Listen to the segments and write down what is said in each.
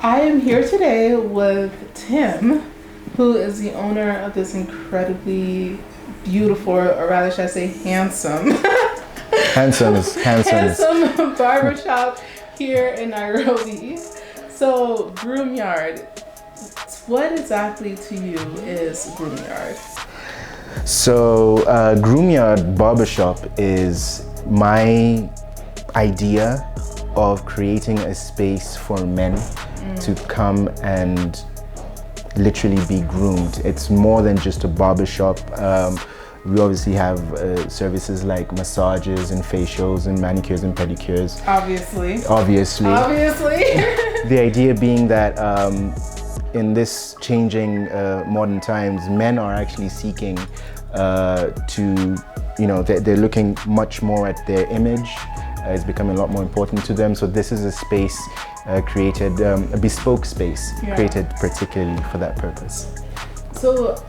I am here today with Tim, who is the owner of this incredibly beautiful, or rather should I say handsome, handsome barbershop here in Nairobi. So, Groomsyard, what exactly to you is Groomsyard? So, Groomyard barbershop is my idea of creating a space for men to come and literally be groomed. It's more than just a barbershop. We obviously have services like massages and facials and manicures and pedicures. Obviously. The idea being that in this changing modern times, men are actually seeking they're looking much more at their image. It's becoming a lot more important to them. So this is a space created, a bespoke space created particularly for that purpose. So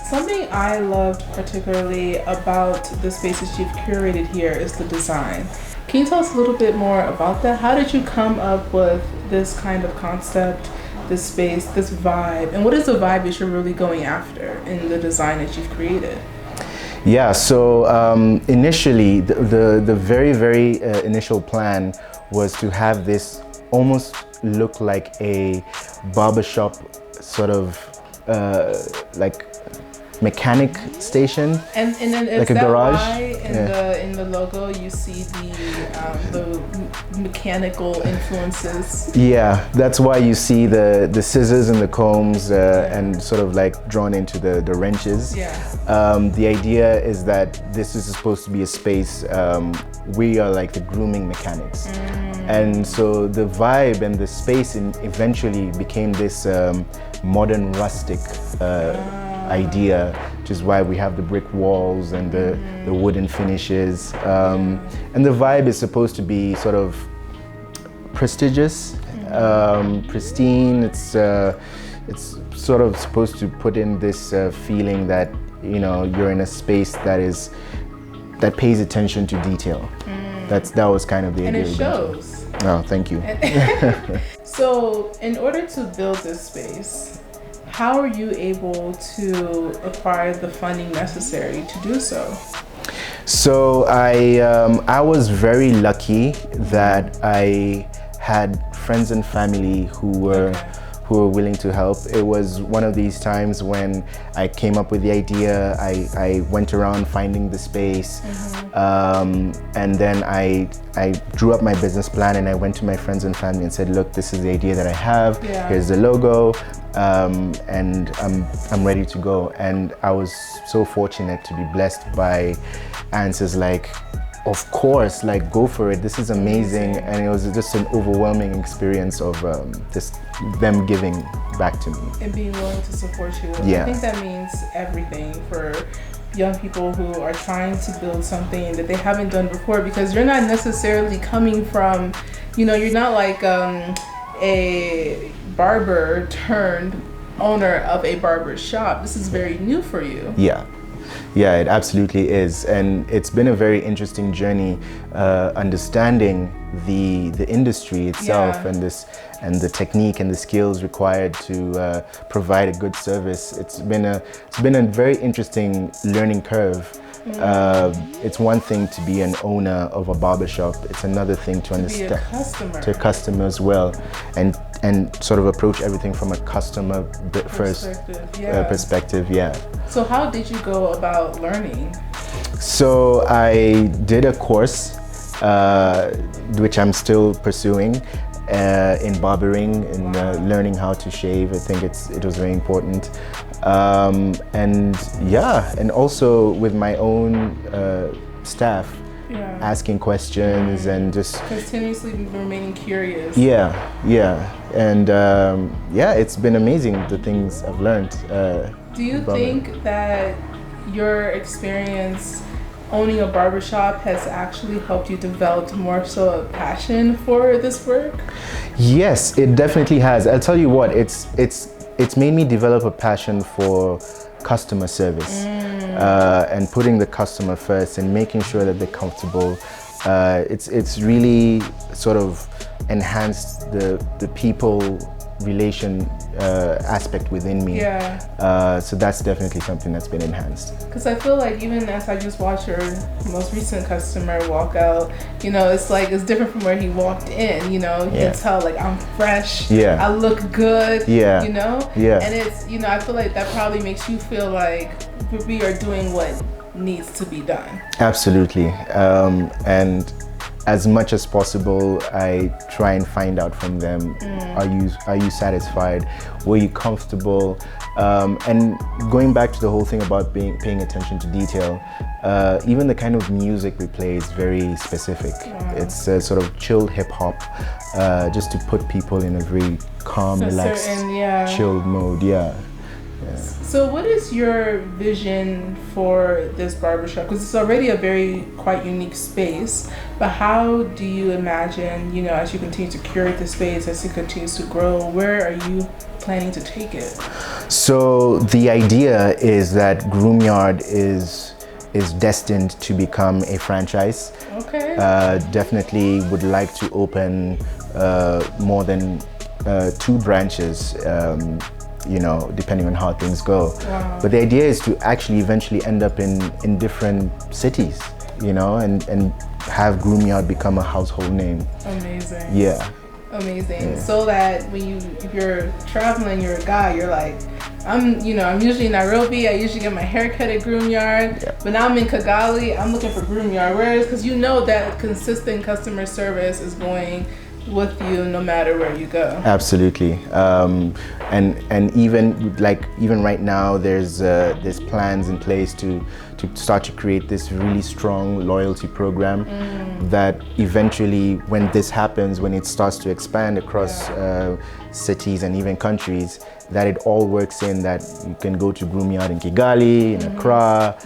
something I loved particularly about the spaces you've curated here is the design. Can you tell us a little bit more about that? How did you come up with this kind of concept, this space, this vibe? And what is the vibe that you're really going after in the design that you've created? Yeah, so initially, the very initial plan was to have this almost look like a barbershop sort of like mechanic station, and then is like a that garage. Why in the logo you see the mechanical influences? Yeah, that's why you see the scissors and the combs and sort of like drawn into the wrenches. Yeah. The idea is that this is supposed to be a space. We are like the grooming mechanics, and so the vibe and the space eventually became this modern rustic idea, which is why we have the brick walls and the wooden finishes, and the vibe is supposed to be sort of prestigious, pristine. It's sort of supposed to put in this feeling that you're in a space that pays attention to detail. That was kind of the idea. And it shows. Oh, thank you. So, in order to build this space, how are you able to acquire the funding necessary to do so? So I was very lucky that I had friends and family who were willing to help. It was one of these times when I came up with the idea. I went around finding the space, and then I drew up my business plan, and I went to my friends and family and said, look, this is the idea that I have. Here's the logo, and I'm ready to go. And I was so fortunate to be blessed by answers like, of course, like, go for it, this is amazing. And it was just an overwhelming experience of just them giving back to me. And being willing to support you. Yeah. I think that means everything for young people who are trying to build something that they haven't done before, because you're not necessarily coming from, you're not like a barber turned owner of a barber shop. This is very new for you. Yeah, it absolutely is, and it's been a very interesting journey understanding the industry itself and the technique and the skills required to provide a good service. It's been a very interesting learning curve. It's one thing to be an owner of a barbershop. It's another thing to understand to a customer as well, and sort of approach everything from a customer first perspective. Yeah. So how did you go about learning? So I did a course, which I'm still pursuing, in barbering and learning how to shave. I think it was very important. And also with my own staff, asking questions and just continuously remaining curious. And it's been amazing, the things I've learned. Do you think that your experience owning a barbershop has actually helped you develop more so a passion for this work? Yes, it definitely has. I'll tell you what, it's made me develop a passion for customer service and putting the customer first and making sure that they're comfortable. It's really sort of enhanced the people relation aspect within me. Yeah. So that's definitely something that's been enhanced. Because I feel like even as I just watched your most recent customer walk out, you know, it's like it's different from where he walked in. You know, you can tell like I'm fresh. Yeah. I look good. Yeah. You know. Yeah. And it's, you know, I feel like that probably makes you feel like we are doing what needs to be done. Absolutely. And as much as possible, I try and find out from them, are you satisfied? Were you comfortable? And going back to the whole thing about paying attention to detail, even the kind of music we play is very specific. Wow. It's a sort of chilled hip hop, just to put people in a very calm, relaxed, chilled mode. Yeah. So what is your vision for this barbershop? Because it's already a very quite unique space, but how do you imagine, you know, as you continue to curate the space, as it continues to grow, where are you planning to take it? So the idea is that Groomsyard is destined to become a franchise. Okay. Definitely would like to open more than 2 branches, you know, depending on how things go. Wow. But the idea is to actually eventually end up in different cities, you know, and have Groomsyard become a household name. Amazing. Yeah. Amazing. Yeah. So that if you're traveling, you're a guy, you're like, I'm usually in Nairobi, I usually get my hair cut at Groomsyard, but now I'm in Kigali, I'm looking for Groomsyard. Whereas, because you know that consistent customer service is going with you no matter where you go. Absolutely. And even right now there's plans in place to start to create this really strong loyalty program that eventually, when this happens, when it starts to expand across cities and even countries, that it all works in that you can go to Groomsyard in Kigali, in Accra,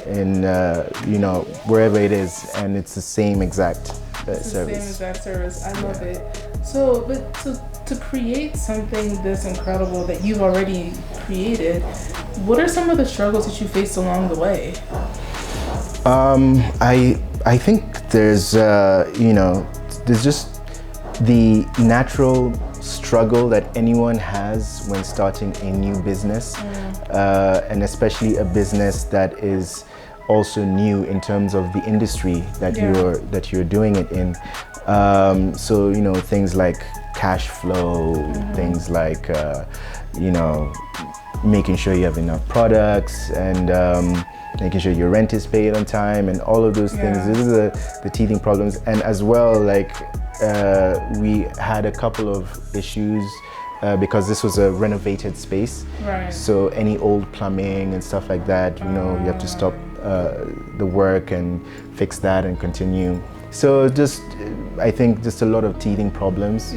in you know, wherever it is, and it's the same exact service. Same exact service. I love it. So, but to create something this incredible that you've already created, what are some of the struggles that you faced along the way? I think there's you know, there's just the natural struggle that anyone has when starting a new business, and especially a business that is also new in terms of the industry that you're doing it in. So, you know, things like cash flow, things like you know, making sure you have enough products, and making sure your rent is paid on time, and all of those things. These are the teething problems. And as well, like we had a couple of issues because this was a renovated space. So any old plumbing and stuff like that, you know, you have to stop the work and fix that and continue. So just, I think just a lot of teething problems,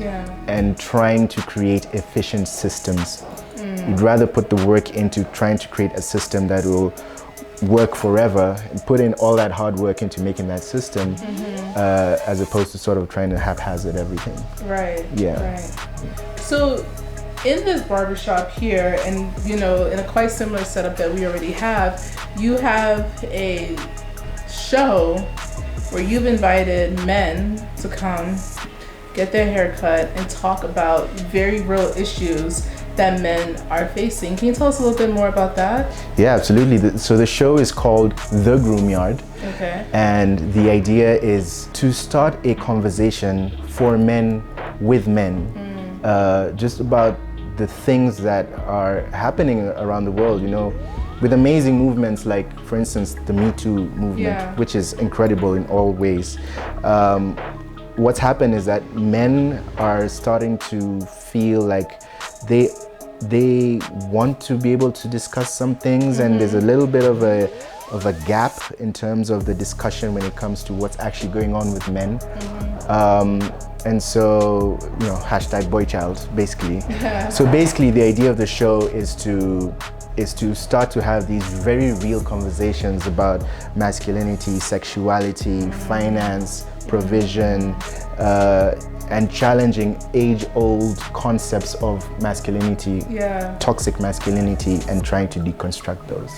and trying to create efficient systems. You'd rather put the work into trying to create a system that will work forever and put in all that hard work into making that system, as opposed to sort of trying to haphazard everything. So in this barbershop here, and you know, in a quite similar setup that we already have, you have a show where you've invited men to come get their hair cut and talk about very real issues that men are facing. Can you tell us a little bit more about that? Yeah, absolutely. So the show is called The Groomsyard. Okay. And the idea is to start a conversation for men with men, just about the things that are happening around the world, you know, with amazing movements like, for instance, the Me Too movement, which is incredible in all ways. What's happened is that men are starting to feel like they want to be able to discuss some things, and there's a little bit of a gap in terms of the discussion when it comes to what's actually going on with men. And so, you know, hashtag boy child, basically. So basically the idea of the show is to start to have these very real conversations about masculinity, sexuality, finance, provision, and challenging age-old concepts of masculinity, toxic masculinity, and trying to deconstruct those.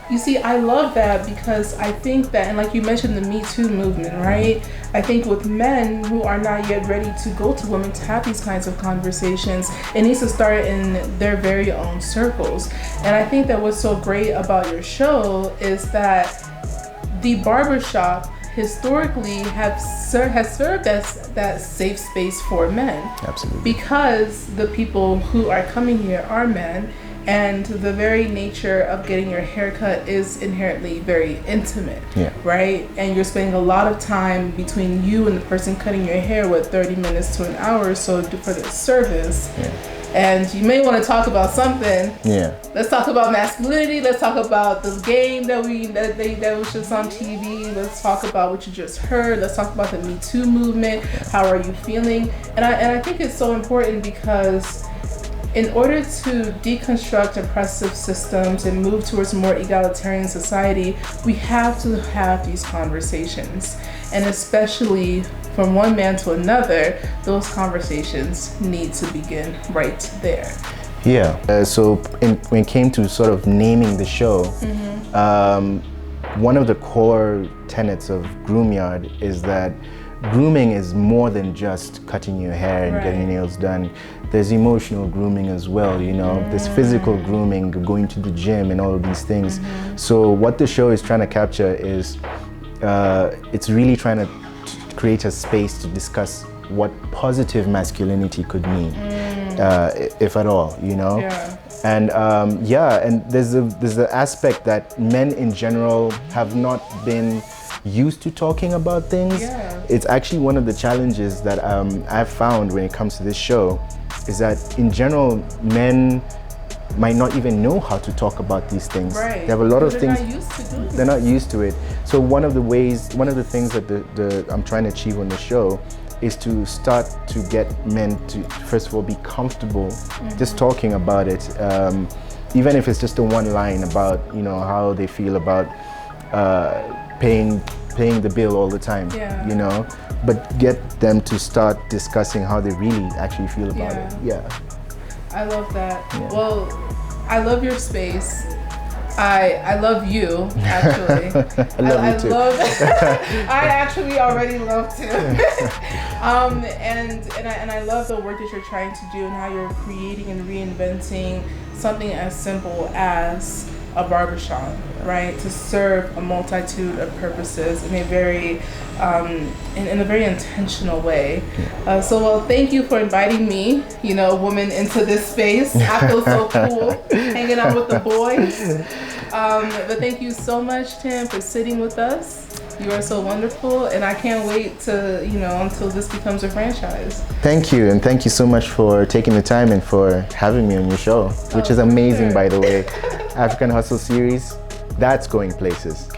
You see, I love that because I think that, and like you mentioned, the Me Too movement, right? I think with men who are not yet ready to go to women to have these kinds of conversations, it needs to start in their very own circles. And I think that what's so great about your show is that the barbershop historically has served as that safe space for men. Absolutely. Because the people who are coming here are men, and the very nature of getting your haircut is inherently very intimate, right? And you're spending a lot of time between you and the person cutting your hair, 30 minutes to an hour or so for the service. And you may want to talk about something. Let's talk about masculinity. Let's talk about the game that was just on TV. Let's talk about what you just heard. Let's talk about the Me Too movement. How are you feeling? And I think it's so important because in order to deconstruct oppressive systems and move towards a more egalitarian society, we have to have these conversations. And especially from one man to another, those conversations need to begin right there. So when it came to sort of naming the show, one of the core tenets of Groomsyard is that grooming is more than just cutting your hair and getting your nails done. There's emotional grooming as well, you know. There's physical grooming, going to the gym and all of these things. So what the show is trying to capture is, it's really trying to create a space to discuss what positive masculinity could mean, if at all, you know. And and there's the aspect that men in general have not been used to talking about things. It's actually one of the challenges that I've found when it comes to this show, is that in general men might not even know how to talk about these things. They have a lot of things they're not used to it. So one of the things that I'm trying to achieve on the show is to start to get men to first of all be comfortable just talking about it, even if it's just a one line about, you know, how they feel about paying the bill all the time, you know, but get them to start discussing how they really actually feel about it. I love that. Well, I love your space. I love you, actually. I love you too. I actually already love Tim. And I love the work that you're trying to do and how you're creating and reinventing something as simple as a barbershop, right? To serve a multitude of purposes in a very, in a very intentional way. So thank you for inviting me, you know, a woman, into this space. I feel so cool hanging out with the boys. But thank you so much, Tim, for sitting with us. You are so wonderful, and I can't wait to, you know, until this becomes a franchise. Thank you, and thank you so much for taking the time and for having me on your show, which is amazing, by the way. African Hustle series, that's going places.